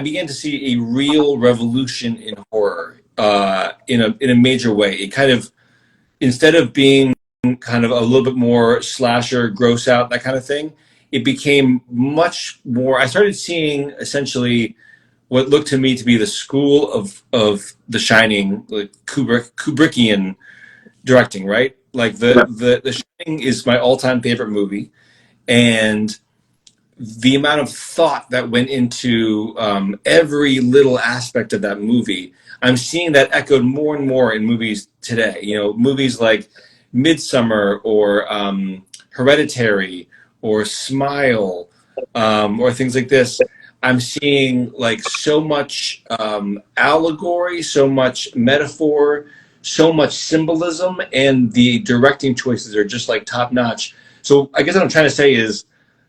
B: began to see a real revolution in horror in a major way. It kind of, instead of being kind of a little bit more slasher, gross out, that kind of thing, it became much more. I started seeing essentially what looked to me to be the school of The Shining, like Kubrickian directing, right? Like the Shining is my all-time favorite movie, and the amount of thought that went into every little aspect of that movie, I'm seeing that echoed more and more in movies today. Movies like Midsummer or Hereditary or Smile or things like this. I'm seeing like so much allegory, so much metaphor, so much symbolism, and the directing choices are just like top notch. So I guess what I'm trying to say is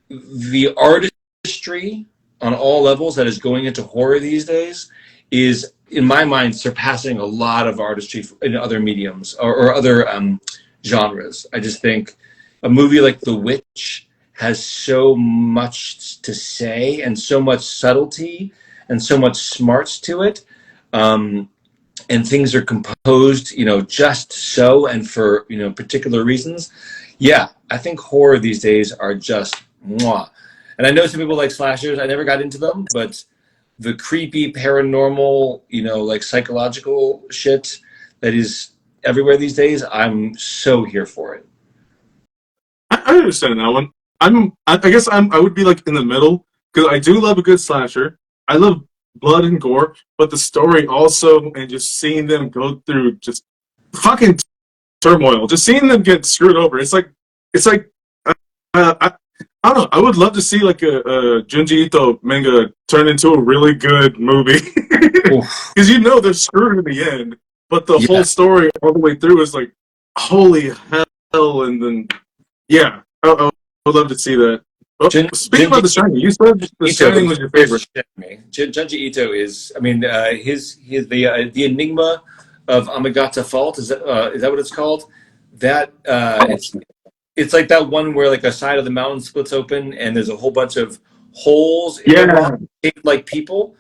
B: the artistry on all levels that is going into horror these days is, in my mind, surpassing a lot of artistry in other mediums or other genres. I just think a movie like The Witch has so much to say and so much subtlety and so much smarts to it. And things are composed, just so and for, particular reasons. Yeah, I think horror these days are just mwah. And I know some people like slashers. I never got into them, but the creepy, paranormal, like psychological shit that is everywhere these days, I'm so here for it.
A: I understand that one. I guess I would be like in the middle because I do love a good slasher. I love blood and gore, but the story also, and just seeing them go through just fucking turmoil, just seeing them get screwed over. It's like I don't know. I would love to see like a Junji Ito manga turn into a really good movie because they're screwed in the end, but the whole story all the way through is like holy hell, and then I would love to see that. Oh, speaking about The Shining, you said The Shining was your favorite.
B: Junji Ito is, his the Enigma of Amagata Fault, is that what it's called? That it's like that one where like a side of the mountain splits open and there's a whole bunch of holes in the rock shaped like people.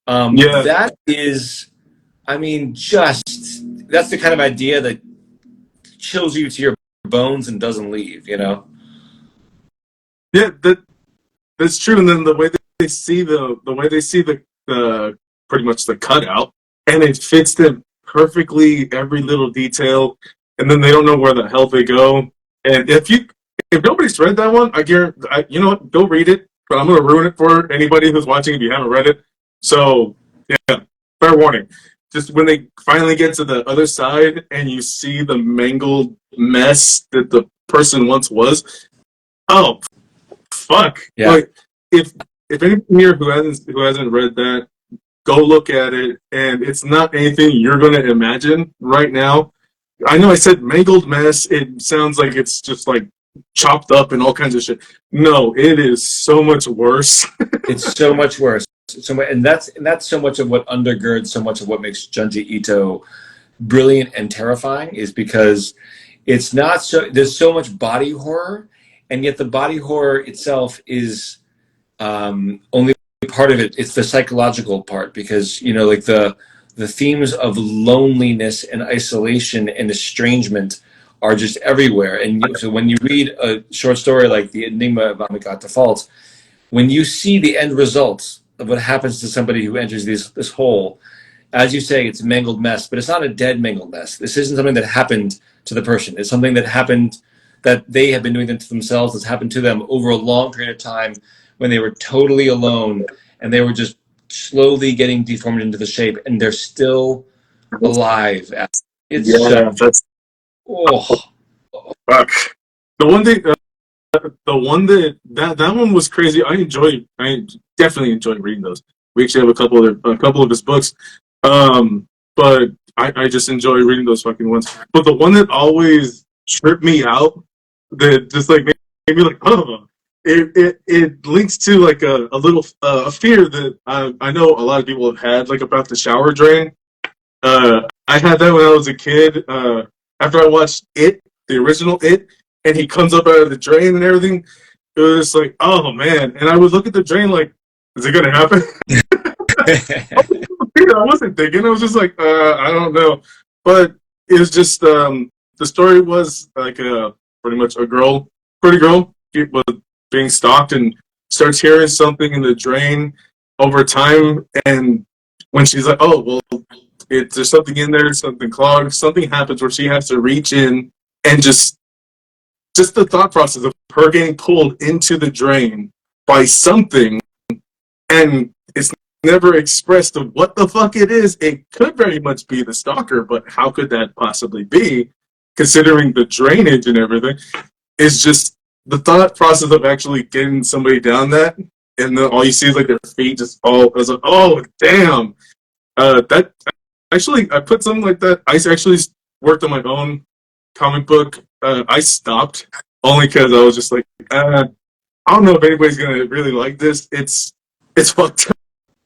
B: That is, that's the kind of idea that chills you to your bones and doesn't leave.
A: Yeah, that's true. And then the way they see the pretty much the cutout, and it fits them perfectly, every little detail, and then they don't know where the hell they go. And if nobody's read that one, I guarantee, you know what, go read it. But I'm gonna ruin it for anybody who's watching if you haven't read it. So yeah, fair warning. Just when they finally get to the other side and you see the mangled mess that the person once was, oh fuck!
B: Yeah.
A: Like if anyone here who hasn't read that, go look at it, and it's not anything you're going to imagine right now. I know I said mangled mess. It sounds like it's just like chopped up and all kinds of shit. No, it is so much worse.
B: It's so much worse. And that's so much of what undergirds so much of what makes Junji Ito brilliant and terrifying, is because it's not so, there's so much body horror, and yet the body horror itself is only part of it. It's the psychological part, because like the themes of loneliness and isolation and estrangement are just everywhere. And so when you read a short story like The Enigma of Amigat Default, when you see the end results of what happens to somebody who enters this hole, as you say, it's a mangled mess, but it's not a dead mangled mess. This isn't something that happened to the person. It's something that happened, that they have been doing to themselves, that's happened to them over a long period of time, when they were totally alone and they were just slowly getting deformed into the shape, and they're still alive. It's
A: that's fuck. The one thing, the one that one was crazy. I definitely enjoyed reading those. We actually have a couple of his books, but I just enjoy reading those fucking ones. But the one that always tripped me out, that just like made me like, oh, it links to like a little a fear that I know a lot of people have had, like about the shower drain. I had that when I was a kid. After I watched It, the original It, and he comes up out of the drain and everything, it was just like, oh man. And I would look at the drain like, is it gonna happen? I wasn't thinking. I was just like, I don't know. But it was just the story was like pretty much a pretty girl, was being stalked and starts hearing something in the drain over time. And when she's like, oh well, there's something in there, something clogged, something happens where she has to reach in, and just the thought process of her getting pulled into the drain by something, and it's never expressed of what the fuck it is. It could very much be the stalker, but how could that possibly be, considering the drainage and everything? It's just the thought process of actually getting somebody down that, and then all you see is like their feet just fall. I was like, oh damn. That actually, I put something like that. I actually worked on my own comic book. I stopped only because I was just like, I don't know if anybody's gonna really like this. It's fucked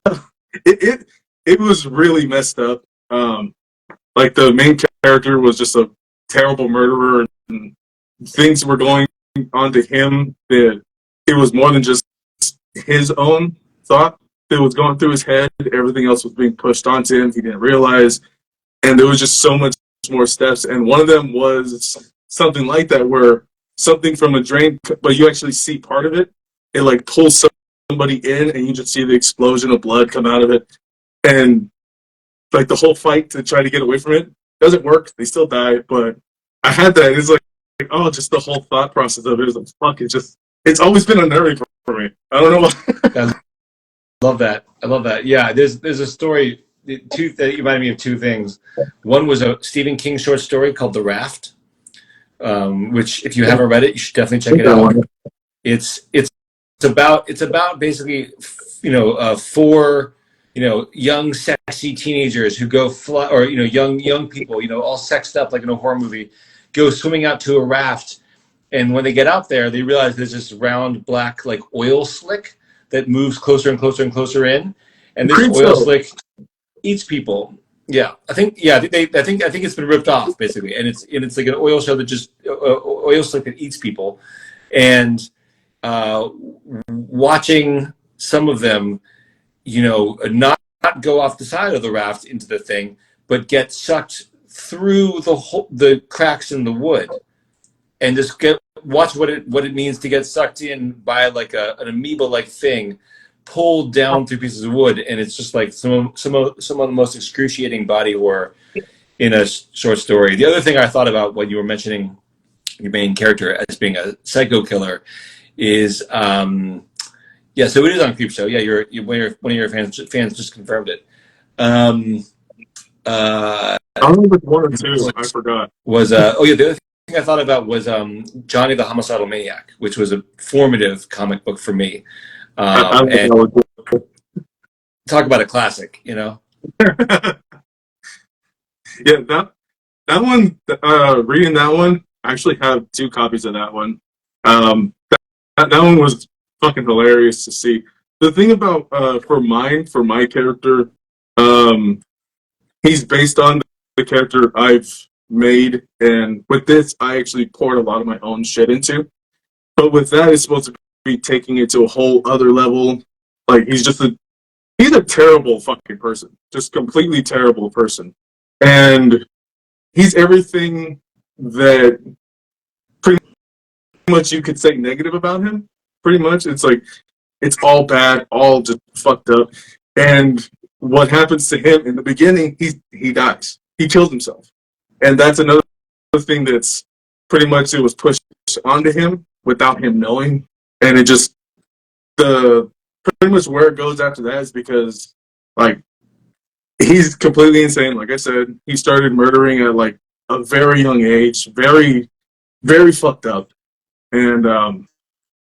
A: up. It was really messed up. Like the main character was just a terrible murderer, and things were going on to him that it was more than just his own thought that was going through his head. Everything else was being pushed onto him. He didn't realize, and there was just so much more steps. And one of them was something like that, where something from a drain, but you actually see part of it. It like pulls somebody in, and you just see the explosion of blood come out of it. And like the whole fight to try to get away from it doesn't work. They still die. But I had that. It's like oh, just the whole thought process of it is like, fuck. It's always been unnerving for me. I don't know why.
B: I love that. Yeah, there's a story that reminded me of two things. One was a Stephen King short story called The Raft, which if you haven't read it, you should definitely check it out. It's about basically four young sexy teenagers who go fly, or young people all sexed up like in a horror movie, go swimming out to a raft, and when they get out there, they realize there's this round black like oil slick that moves closer and closer and closer in, and this oil slick eats people. Yeah, I think it's been ripped off basically, and it's like an oil show that just oil slick that eats people, and watching some of them, not go off the side of the raft into the thing, but get sucked through the cracks in the wood, and just watch what it means to get sucked in by like an amoeba-like thing, pulled down through pieces of wood, and it's just like some of the most excruciating body horror in a short story. The other thing I thought about when you were mentioning your main character as being a psycho killer is so it is on Creepshow. Yeah, one of your fans just confirmed it.
A: I don't know if it's one or two. I forgot.
B: Was the other thing I thought about was Johnny the Homicidal Maniac, which was a formative comic book for me. And talk about a classic, you know.
A: Yeah, that one. Reading that one, I actually have 2 copies of that one. That one was fucking hilarious to see. The thing about for my character, um, he's based on the character I've made, and with this, I actually poured a lot of my own shit into. But with that, it's supposed to be taking it to a whole other level. Like he's a terrible fucking person, just completely terrible person, and he's everything that pretty much you could say negative about him. Pretty much, it's like it's all bad, all just fucked up. And what happens to him in the beginning? He dies. He kills himself, and that's another thing that's pretty much it was pushed onto him without him knowing, and it just the pretty much where it goes after that is because like he's completely insane. Like I said, he started murdering at like a very young age, very fucked up, and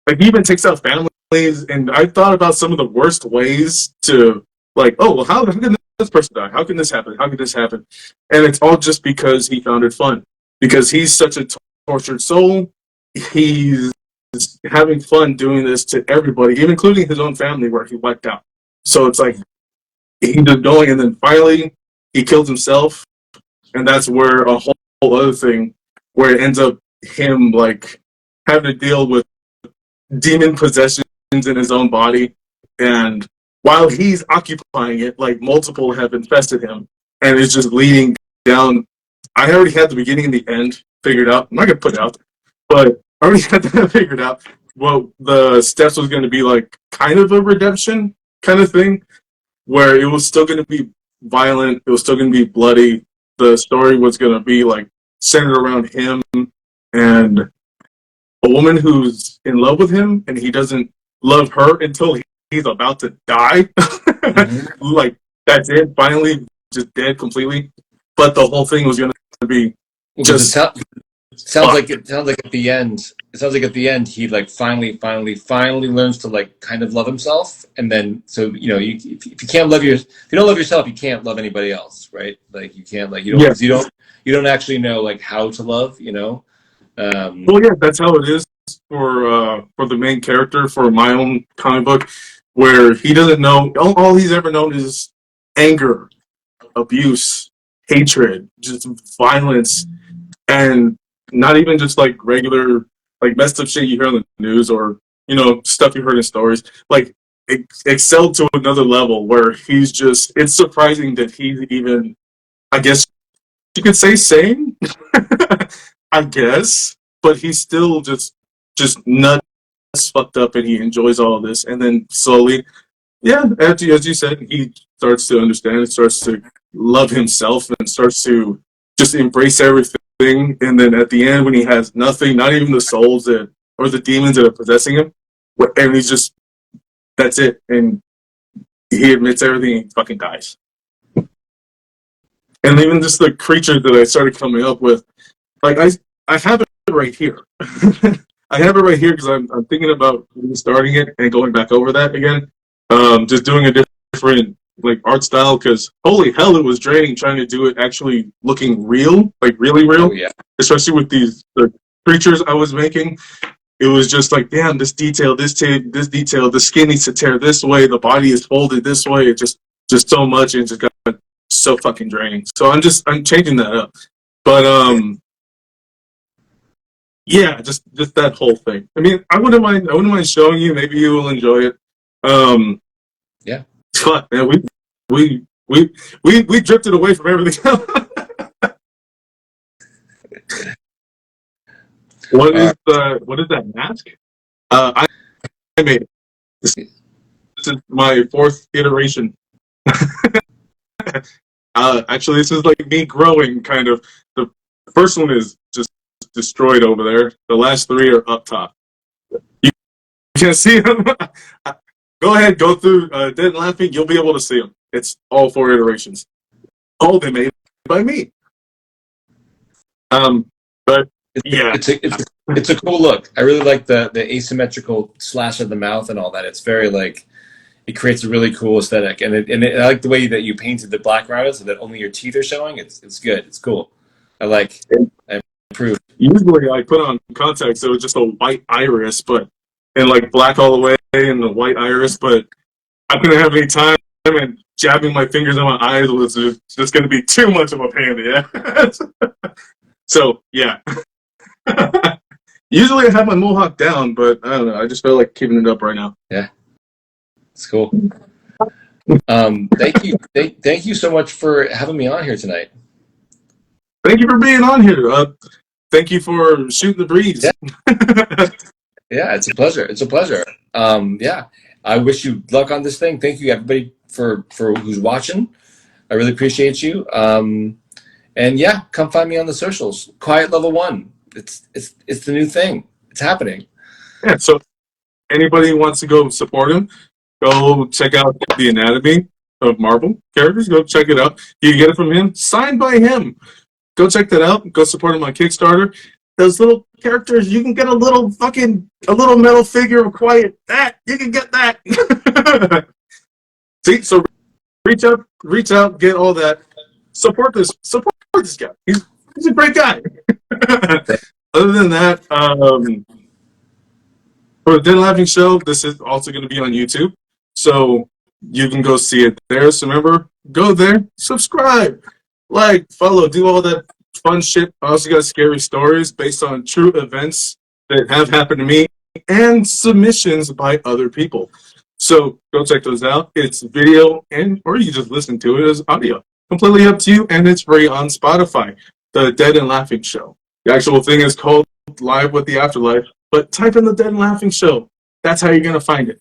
A: like he even takes out families. And I thought about some of the worst ways to like, oh well, how can this person die? How can this happen? How can this happen? And it's all just because he found it fun. Because he's such a tortured soul, he's having fun doing this to everybody, even including his own family, where he wiped out. So it's like he just going, and then finally he kills himself, and that's where a whole other thing, where it ends up him like having to deal with demon possessions in his own body, and while he's occupying it, like multiple have infested him, and it's just leading down. I already had the beginning and the end figured out. I'm not gonna put it out, but I already had that figured out. Well, the steps was going to be like kind of a redemption kind of thing, where it was still going to be violent. It was still going to be bloody. The story was going to be like centered around him and a woman who's in love with him, and he doesn't love her until he's about to die. Mm-hmm. Like that's it. Finally, just dead completely. But the whole thing was going to be just.
B: Sounds like at the end. It sounds like at the end he like finally learns to like kind of love himself, and then so you know if you can't love if you don't love yourself, you can't love anybody else, right? Like you can't like you don't actually know like how to love, you know.
A: Well, yeah, that's how it is for the main character for my own comic book, where he doesn't know all he's ever known is anger, abuse, hatred, just violence, and not even just like regular like messed up shit you hear on the news or you know stuff you heard in stories. Like it excelled to another level where he's just. It's surprising that he's even. I guess you could say sane. I guess, but he's still just nuts fucked up, and he enjoys all of this. And then slowly, yeah, as you said, he starts to understand, starts to love himself, and starts to just embrace everything. And then at the end, when he has nothing, not even the souls that or the demons that are possessing him, and he's just that's it, and he admits everything, and he fucking dies. And even just the creatures that I started coming up with, like I have it right here. I have it right here because I'm thinking about restarting it and going back over that again. Just doing a different like art style because holy hell, it was draining trying to do it actually looking real, like really real.
B: Oh, yeah.
A: Especially with the creatures I was making. It was just like, damn, this detail, this detail, the skin needs to tear this way, the body is folded this way. It just so much, and it just got so fucking draining. So I'm changing that up. But yeah, just that whole thing. I mean, I wouldn't mind showing you. Maybe you will enjoy it.
B: Yeah.
A: Fuck, man, we drifted away from everything else. What is that mask? I made it. This is my 4th iteration. Actually, this is like me growing, kind of. The first one is just destroyed over there. The last 3 are up top. You can see them. Go ahead, go through Dead and Laughing. You'll be able to see them. It's all 4 iterations. All they made by me. But yeah,
B: it's a cool look. I really like the asymmetrical slash of the mouth and all that. It's very like it creates a really cool aesthetic. And I like the way that you painted the black around it so that only your teeth are showing. It's good. It's cool. I approve.
A: Usually I put on contacts, so it's just a white iris, and like black all the way and the white iris, but I couldn't have any time, and jabbing my fingers in my eyes was just going to be too much of a pain in the ass. So, yeah. Usually I have my mohawk down, but I don't know. I just feel like keeping it up right now.
B: Yeah. It's cool. Thank you. Thank you so much for having me on here tonight.
A: Thank you for being on here. Thank you for shooting the breeze.
B: Yeah. Yeah, it's a pleasure. It's a pleasure. Yeah, I wish you luck on this thing. Thank you, everybody, for who's watching. I really appreciate you. And yeah, come find me on the socials. Quiet Level 1. It's the new thing. It's happening.
A: Yeah. So anybody who wants to go support him, go check out the anatomy of Marvel characters. Go check it out. You can get it from him, signed by him. Go check that out. Go support him on Kickstarter. Those little characters, you can get a little metal figure of Quiet. That you can get that. See, so reach out, get all that. Support this guy. He's a great guy. Other than that, for the Dead Laughing Show, this is also going to be on YouTube, so you can go see it there. So remember, go there, subscribe, like, follow, do all that fun shit. I also got scary stories based on true events that have happened to me and submissions by other people. So go check those out. It's video or you just listen to it as audio. Completely up to you, and it's free on Spotify. The Dead and Laughing Show. The actual thing is called Live with the Afterlife, but type in the Dead and Laughing Show. That's how you're gonna find it.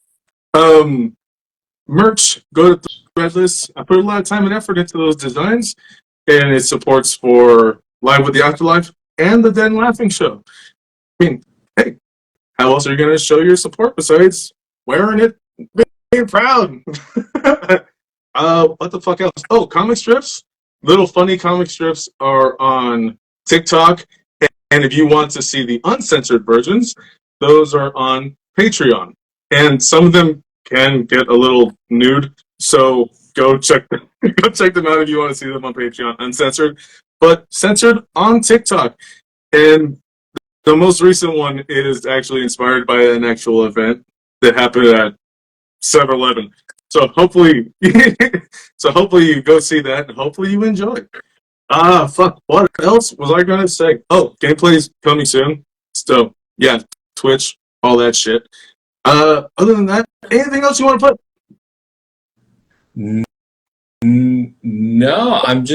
A: Merch, go to Threadless. I put a lot of time and effort into those designs, and it supports for Live with the Afterlife and the Dead and Laughing Show. I mean, hey, how else are you gonna show your support besides wearing it, being proud? What the fuck else? Oh, comic strips. Little funny comic strips are on TikTok, and if you want to see the uncensored versions, those are on Patreon. And some of them can get a little nude, so go check them. Go check them out if you want to see them on Patreon, uncensored, but censored on TikTok. And the most recent one is actually inspired by an actual event that happened at 7-Eleven. So hopefully you go see that, and hopefully you enjoy it. Fuck, what else was I gonna say? Oh, gameplay's coming soon. So, yeah, Twitch, all that shit. Other than that, anything else you want to put?
B: No, I'm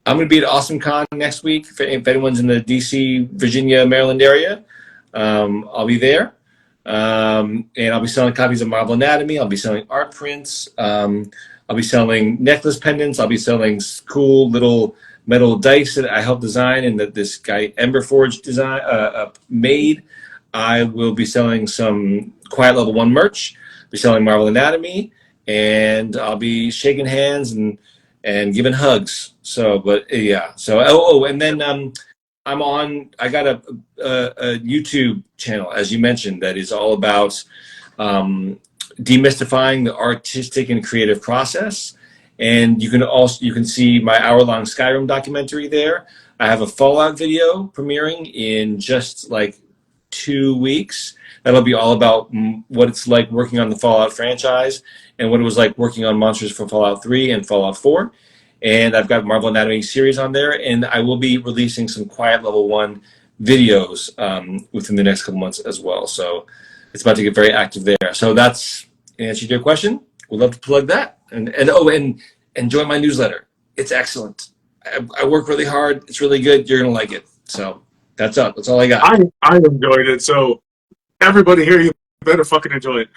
B: gonna be at Awesome Con next week. If anyone's in the DC, Virginia, Maryland area, I'll be there. And I'll be selling copies of Marvel Anatomy. I'll be selling art prints. I'll be selling necklace pendants. I'll be selling cool little metal dice that I helped design and that this guy Emberforge made. I will be selling some Quiet Level 1 merch. I'll be selling Marvel Anatomy, and I'll be shaking hands and giving hugs. So, but yeah. So, and then I got a YouTube channel, as you mentioned, that is all about demystifying the artistic and creative process. And you can see my hour-long Skyrim documentary there. I have a Fallout video premiering in just like 2 weeks. That'll be all about what it's like working on the Fallout franchise and what it was like working on monsters for Fallout 3 and Fallout 4. And I've got Marvel Anatomy series on there, and I will be releasing some Quiet Level 1 videos within the next couple months as well. So it's about to get very active there. So that's an answer to your question. We'd love to plug that. And join my newsletter. It's excellent. I work really hard. It's really good. You're going to like it. So that's up. That's all I got.
A: I enjoyed it. So everybody here, you better fucking enjoy it.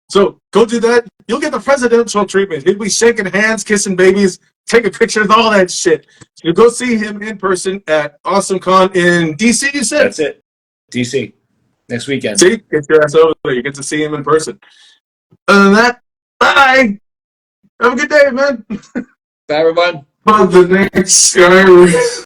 A: So go do that. You'll get the presidential treatment. He'll be shaking hands, kissing babies, taking pictures, all that shit. You go see him in person at Awesome Con in DC, you said?
B: That's it. DC. Next weekend.
A: See? Get your ass over there. You get to see him in person. Other than that, bye. Have a good day, man.
B: Bye, everyone.
A: On the next Skyrim.